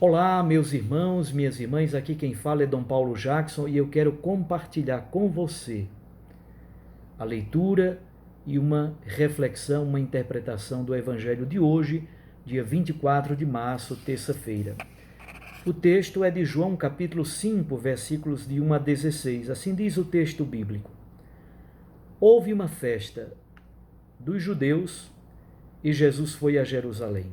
Olá, meus irmãos, minhas irmãs, aqui quem fala é Dom Paulo Jackson e eu quero compartilhar com você a leitura e uma reflexão, uma interpretação do Evangelho de hoje, dia 24 de março, terça-feira. O texto é de João capítulo 5, versículos de 1 a 16. Assim diz o texto bíblico. Houve uma festa dos judeus e Jesus foi a Jerusalém.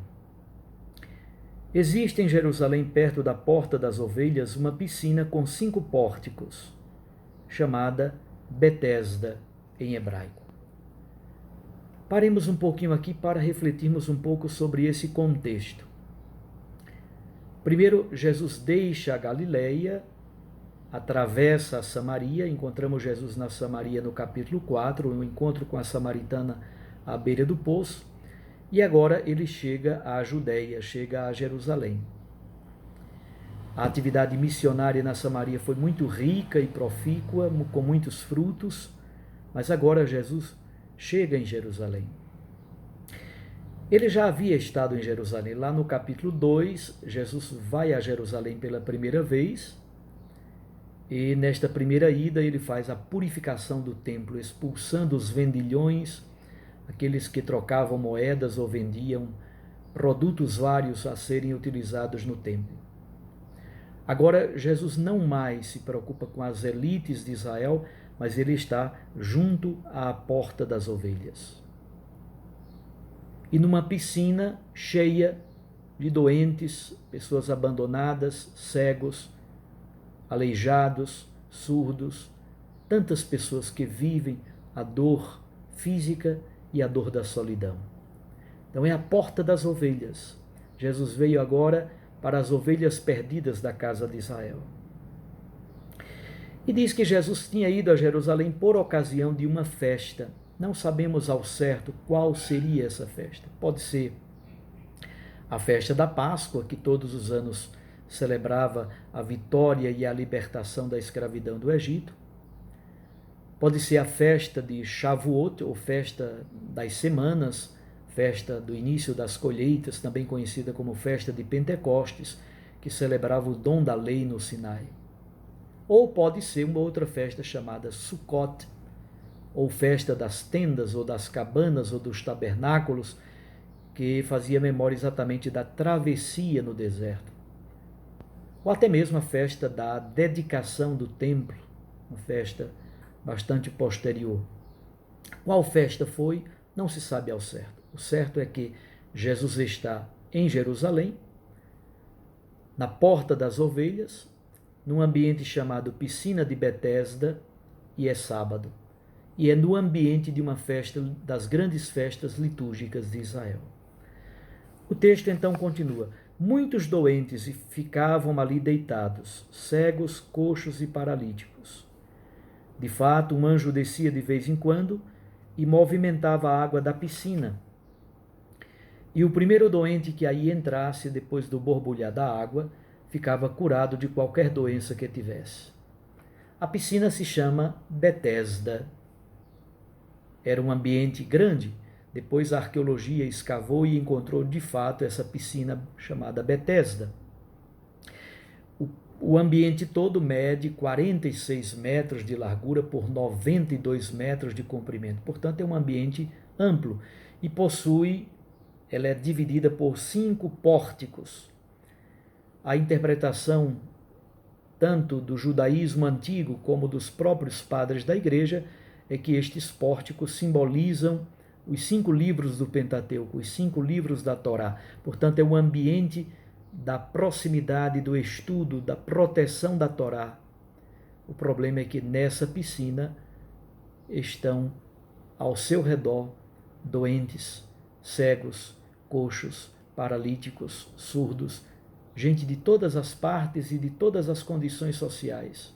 Existe em Jerusalém, perto da Porta das Ovelhas, uma piscina com 5 pórticos, chamada Betesda em hebraico. Paremos um pouquinho aqui para refletirmos um pouco sobre esse contexto. Primeiro, Jesus deixa a Galileia, atravessa a Samaria, encontramos Jesus na Samaria no capítulo 4, o encontro com a samaritana à beira do poço, e agora ele chega à Judéia, chega a Jerusalém. A atividade missionária na Samaria foi muito rica e profícua, com muitos frutos, mas agora Jesus chega em Jerusalém. Ele já havia estado em Jerusalém. Lá no capítulo 2, Jesus vai a Jerusalém pela primeira vez, e nesta primeira ida ele faz a purificação do templo, expulsando os vendilhões, aqueles que trocavam moedas ou vendiam produtos vários a serem utilizados no templo. Agora, Jesus não mais se preocupa com as elites de Israel, mas ele está junto à porta das ovelhas. E numa piscina cheia de doentes, pessoas abandonadas, cegos, aleijados, surdos, tantas pessoas que vivem a dor física e a dor da solidão. Então é a porta das ovelhas. Jesus veio agora para as ovelhas perdidas da casa de Israel. E diz que Jesus tinha ido a Jerusalém por ocasião de uma festa. Não sabemos ao certo qual seria essa festa. Pode ser a festa da Páscoa, que todos os anos celebrava a vitória e a libertação da escravidão do Egito. Pode ser a festa de Shavuot, ou festa das semanas, festa do início das colheitas, também conhecida como festa de Pentecostes, que celebrava o dom da lei no Sinai. Ou pode ser uma outra festa chamada Sukkot, ou festa das tendas, ou das cabanas, ou dos tabernáculos, que fazia memória exatamente da travessia no deserto. Ou até mesmo a festa da dedicação do templo, uma festa bastante posterior. Qual festa foi? Não se sabe ao certo. O certo é que Jesus está em Jerusalém, na Porta das Ovelhas, num ambiente chamado Piscina de Betesda, e é sábado. E é no ambiente de uma festa, das grandes festas litúrgicas de Israel. O texto então continua. Muitos doentes ficavam ali deitados, cegos, coxos e paralíticos. De fato, um anjo descia de vez em quando e movimentava a água da piscina. E o primeiro doente que aí entrasse, depois do borbulhar da água, ficava curado de qualquer doença que tivesse. A piscina se chama Betesda. Era um ambiente grande. Depois a arqueologia escavou e encontrou de fato essa piscina chamada Betesda. O ambiente todo mede 46 metros de largura por 92 metros de comprimento. Portanto, é um ambiente amplo e ela é dividida por 5 pórticos. A interpretação tanto do judaísmo antigo como dos próprios padres da igreja é que estes pórticos simbolizam os 5 livros do Pentateuco, os 5 livros da Torá. Portanto, é um ambiente da proximidade, do estudo, da proteção da Torá. O problema é que nessa piscina estão ao seu redor doentes, cegos, coxos, paralíticos, surdos, gente de todas as partes e de todas as condições sociais,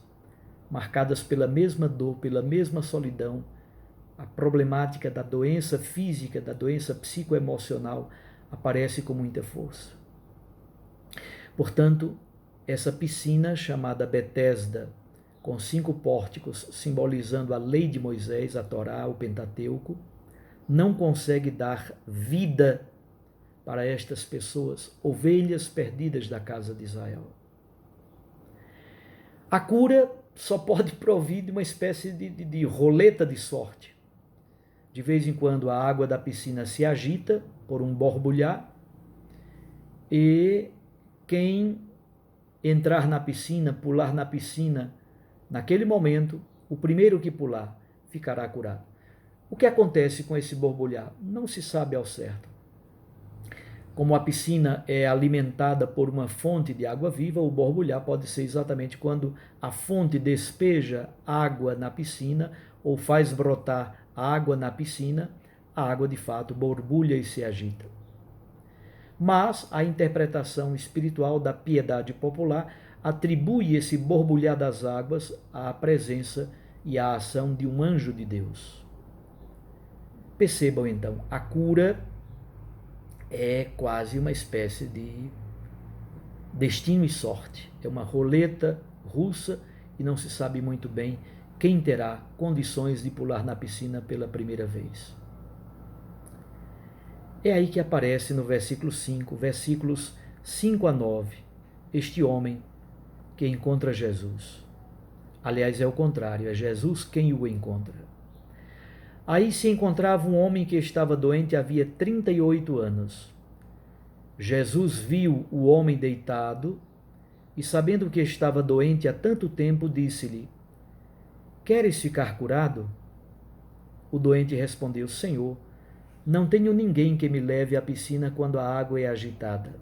marcadas pela mesma dor, pela mesma solidão. A problemática da doença física, da doença psicoemocional aparece com muita força. Portanto, essa piscina chamada Betesda, com 5 pórticos simbolizando a lei de Moisés, a Torá, o Pentateuco, não consegue dar vida para estas pessoas, ovelhas perdidas da casa de Israel. A cura só pode provir de uma espécie de roleta de sorte. De vez em quando a água da piscina se agita por um borbulhar e quem entrar na piscina, pular na piscina, naquele momento, o primeiro que pular ficará curado. O que acontece com esse borbulhar? Não se sabe ao certo. Como a piscina é alimentada por uma fonte de água viva, o borbulhar pode ser exatamente quando a fonte despeja água na piscina ou faz brotar água na piscina, a água de fato borbulha e se agita. Mas a interpretação espiritual da piedade popular atribui esse borbulhar das águas à presença e à ação de um anjo de Deus. Percebam então, a cura é quase uma espécie de destino e sorte. É uma roleta russa e não se sabe muito bem quem terá condições de pular na piscina pela primeira vez. É aí que aparece no versículo 5, versículos 5 a 9, este homem que encontra Jesus. Aliás, é o contrário, é Jesus quem o encontra. Aí se encontrava um homem que estava doente havia 38 anos. Jesus viu o homem deitado e, sabendo que estava doente há tanto tempo, disse-lhe: Queres ficar curado? O doente respondeu: Senhor, não tenho ninguém que me leve à piscina quando a água é agitada.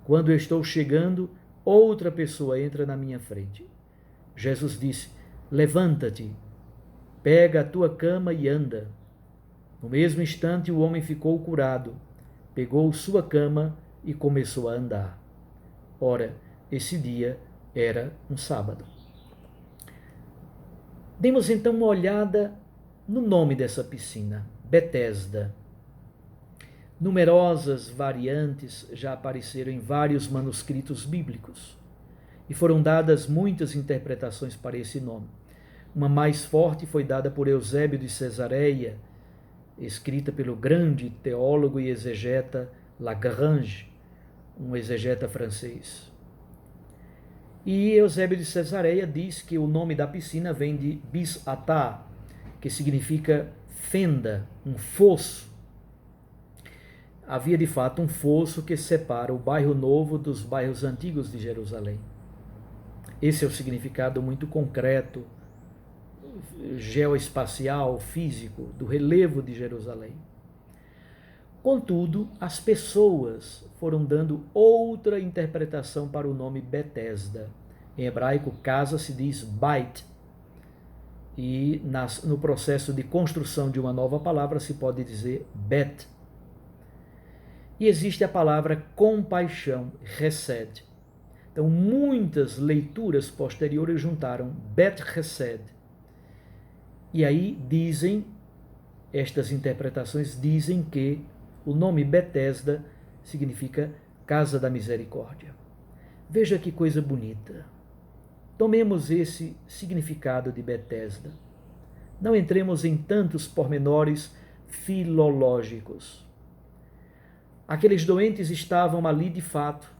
Quando eu estou chegando, outra pessoa entra na minha frente. Jesus disse: Levanta-te, pega a tua cama e anda. No mesmo instante, o homem ficou curado, pegou sua cama e começou a andar. Ora, esse dia era um sábado. Demos então uma olhada no nome dessa piscina, Betesda. Numerosas variantes já apareceram em vários manuscritos bíblicos e foram dadas muitas interpretações para esse nome. Uma mais forte foi dada por Eusébio de Cesareia, escrita pelo grande teólogo e exegeta Lagrange, um exegeta francês. E Eusébio de Cesareia diz que o nome da piscina vem de bis-atá, que significa fenda, um fosso. Havia de fato um fosso que separa o bairro novo dos bairros antigos de Jerusalém. Esse é o significado muito concreto, geoespacial, físico, do relevo de Jerusalém. Contudo, as pessoas foram dando outra interpretação para o nome Betesda. Em hebraico, casa se diz Bait. E no processo de construção de uma nova palavra se pode dizer Bet. E existe a palavra compaixão, Hesed. Então, muitas leituras posteriores juntaram Bet Hesed. E aí estas interpretações dizem que o nome Betesda significa Casa da Misericórdia. Veja que coisa bonita. Tomemos esse significado de Betesda. Não entremos em tantos pormenores filológicos. Aqueles doentes estavam ali de fato,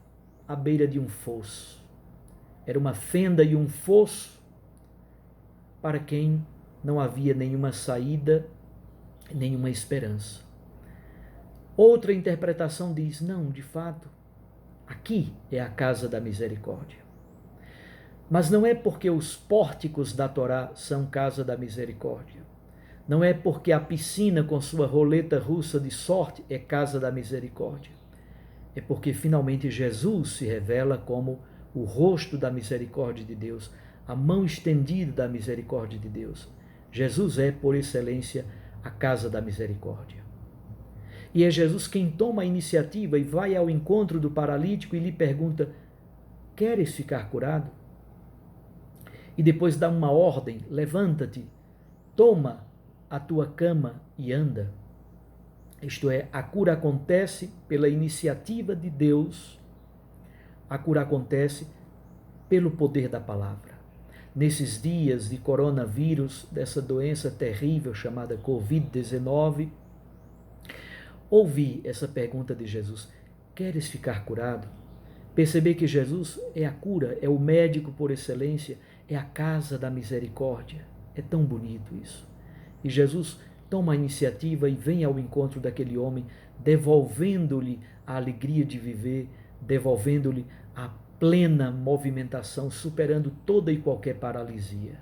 à beira de um fosso. Era uma fenda e um fosso para quem não havia nenhuma saída, nenhuma esperança. Outra interpretação diz: não, de fato, aqui é a casa da misericórdia. Mas não é porque os pórticos da Torá são casa da misericórdia. Não é porque a piscina com sua roleta russa de sorte é casa da misericórdia. É porque finalmente Jesus se revela como o rosto da misericórdia de Deus, a mão estendida da misericórdia de Deus. Jesus é, por excelência, a casa da misericórdia. E é Jesus quem toma a iniciativa e vai ao encontro do paralítico e lhe pergunta: queres ficar curado? E depois dá uma ordem: levanta-te, toma a tua cama e anda. Isto é, a cura acontece pela iniciativa de Deus, a cura acontece pelo poder da palavra. Nesses dias de coronavírus, dessa doença terrível chamada Covid-19, ouvir essa pergunta de Jesus: queres ficar curado? Perceber que Jesus é a cura, é o médico por excelência, é a casa da misericórdia. É tão bonito isso. E Jesus toma a iniciativa e vem ao encontro daquele homem, devolvendo-lhe a alegria de viver, devolvendo-lhe a plena movimentação, superando toda e qualquer paralisia.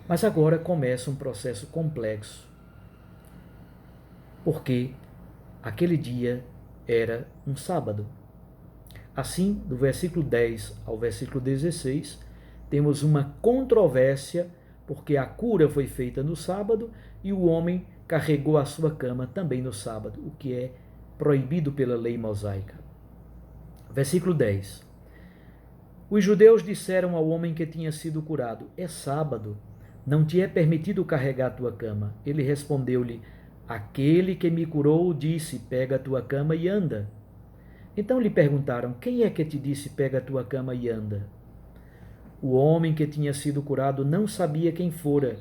Mas agora começa um processo complexo, porque aquele dia era um sábado. Assim, do versículo 10 ao versículo 16, temos uma controvérsia, porque a cura foi feita no sábado e o homem carregou a sua cama também no sábado, o que é proibido pela lei mosaica. Versículo 10. Os judeus disseram ao homem que tinha sido curado: é sábado, não te é permitido carregar a tua cama. Ele respondeu-lhe: aquele que me curou disse: pega a tua cama e anda. Então lhe perguntaram: quem é que te disse: pega a tua cama e anda? O homem que tinha sido curado não sabia quem fora,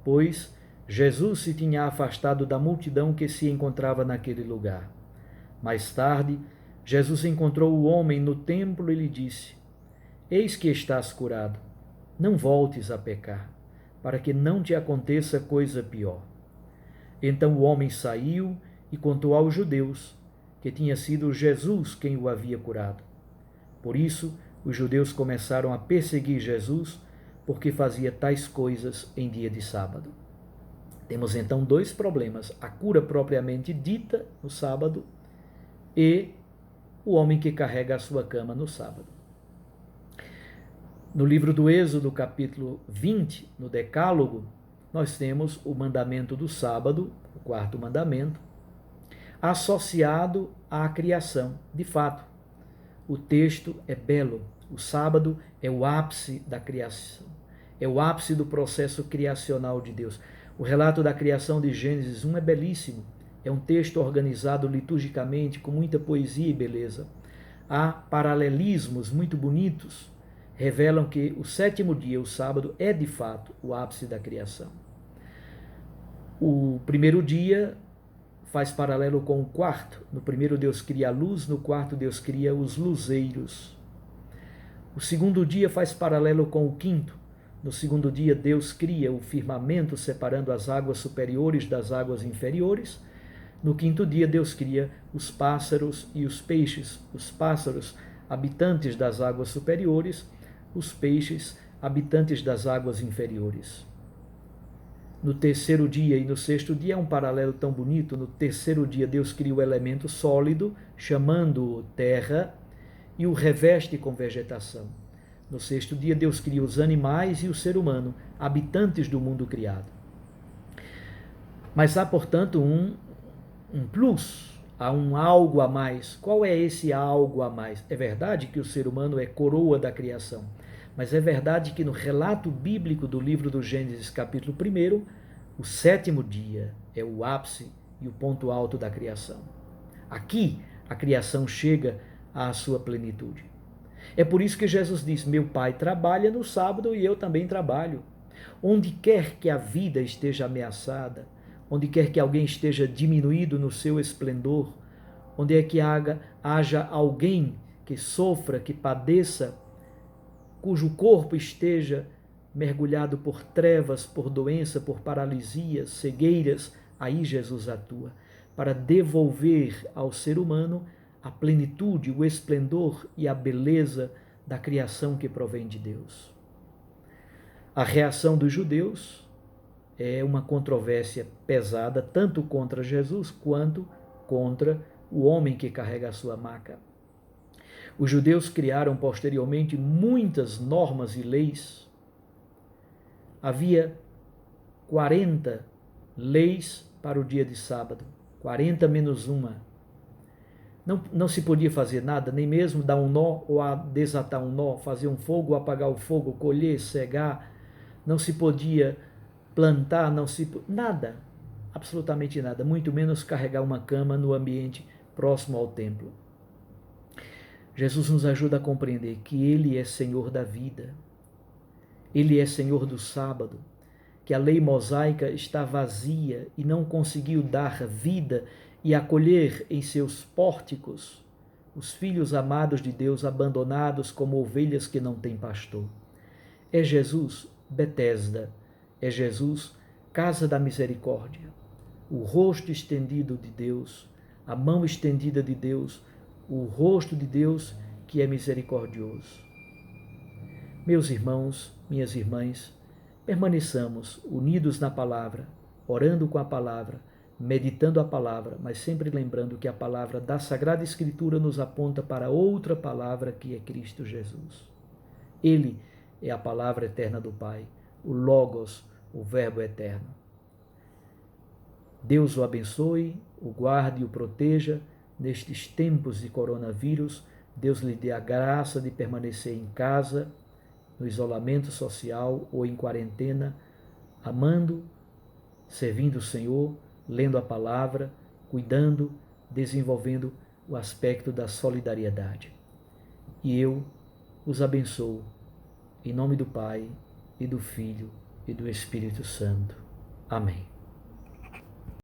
pois Jesus se tinha afastado da multidão que se encontrava naquele lugar. Mais tarde, Jesus encontrou o homem no templo e lhe disse: eis que estás curado, não voltes a pecar, para que não te aconteça coisa pior. Então o homem saiu e contou aos judeus que tinha sido Jesus quem o havia curado. Por isso, os judeus começaram a perseguir Jesus, porque fazia tais coisas em dia de sábado. Temos então dois problemas: a cura propriamente dita no sábado e o homem que carrega a sua cama no sábado. No livro do Êxodo, capítulo 20, no Decálogo, nós temos o mandamento do sábado, o quarto mandamento, associado à criação. De fato, o texto é belo. O sábado é o ápice da criação, é o ápice do processo criacional de Deus. O relato da criação de Gênesis 1 é belíssimo. É um texto organizado liturgicamente, com muita poesia e beleza. Há paralelismos muito bonitos, revelam que o sétimo dia, o sábado, é de fato o ápice da criação. O primeiro dia faz paralelo com o quarto. No primeiro Deus cria a luz, no quarto Deus cria os luzeiros. O segundo dia faz paralelo com o quinto. No segundo dia Deus cria o firmamento, separando as águas superiores das águas inferiores. No quinto dia Deus cria os pássaros e os peixes. Os pássaros, habitantes das águas superiores, os peixes, habitantes das águas inferiores. No terceiro dia e no sexto dia é um paralelo tão bonito. No terceiro dia Deus cria o elemento sólido, chamando-o terra, e o reveste com vegetação. No sexto dia Deus cria os animais e o ser humano, habitantes do mundo criado. Mas há, portanto, um plus, há um algo a mais. Qual é esse algo a mais? É verdade que o ser humano é coroa da criação, mas é verdade que no relato bíblico do livro do Gênesis, capítulo 1, o sétimo dia é o ápice e o ponto alto da criação. Aqui, a criação chega à sua plenitude. É por isso que Jesus diz: meu Pai trabalha no sábado e eu também trabalho. Onde quer que a vida esteja ameaçada, onde quer que alguém esteja diminuído no seu esplendor, onde é que haja alguém que sofra, que padeça, cujo corpo esteja mergulhado por trevas, por doença, por paralisias, cegueiras, aí Jesus atua para devolver ao ser humano a plenitude, o esplendor e a beleza da criação que provém de Deus. A reação dos judeus é uma controvérsia pesada, tanto contra Jesus quanto contra o homem que carrega a sua maca. Os judeus criaram posteriormente muitas normas e leis. Havia 40 leis para o dia de sábado, 40 menos uma. Não se podia fazer nada, nem mesmo dar um nó ou desatar um nó, fazer um fogo ou apagar o fogo, colher, cegar. Não se podia plantar, nada, absolutamente nada, muito menos carregar uma cama no ambiente próximo ao templo. Jesus nos ajuda a compreender que Ele é Senhor da vida, Ele é Senhor do sábado, que a lei mosaica está vazia e não conseguiu dar vida e acolher em seus pórticos os filhos amados de Deus abandonados como ovelhas que não têm pastor. É Jesus, Betesda, é Jesus, casa da misericórdia, o rosto estendido de Deus, a mão estendida de Deus, o rosto de Deus que é misericordioso. Meus irmãos, minhas irmãs, permaneçamos unidos na palavra, orando com a palavra, meditando a palavra, mas sempre lembrando que a palavra da Sagrada Escritura nos aponta para outra palavra que é Cristo Jesus. Ele é a palavra eterna do Pai, o Logos, o Verbo eterno. Deus o abençoe, o guarde e o proteja nestes tempos de coronavírus. Deus lhe dê a graça de permanecer em casa, no isolamento social ou em quarentena, amando, servindo o Senhor, lendo a palavra, cuidando, desenvolvendo o aspecto da solidariedade. E eu os abençoo, em nome do Pai, e do Filho, e do Espírito Santo. Amém.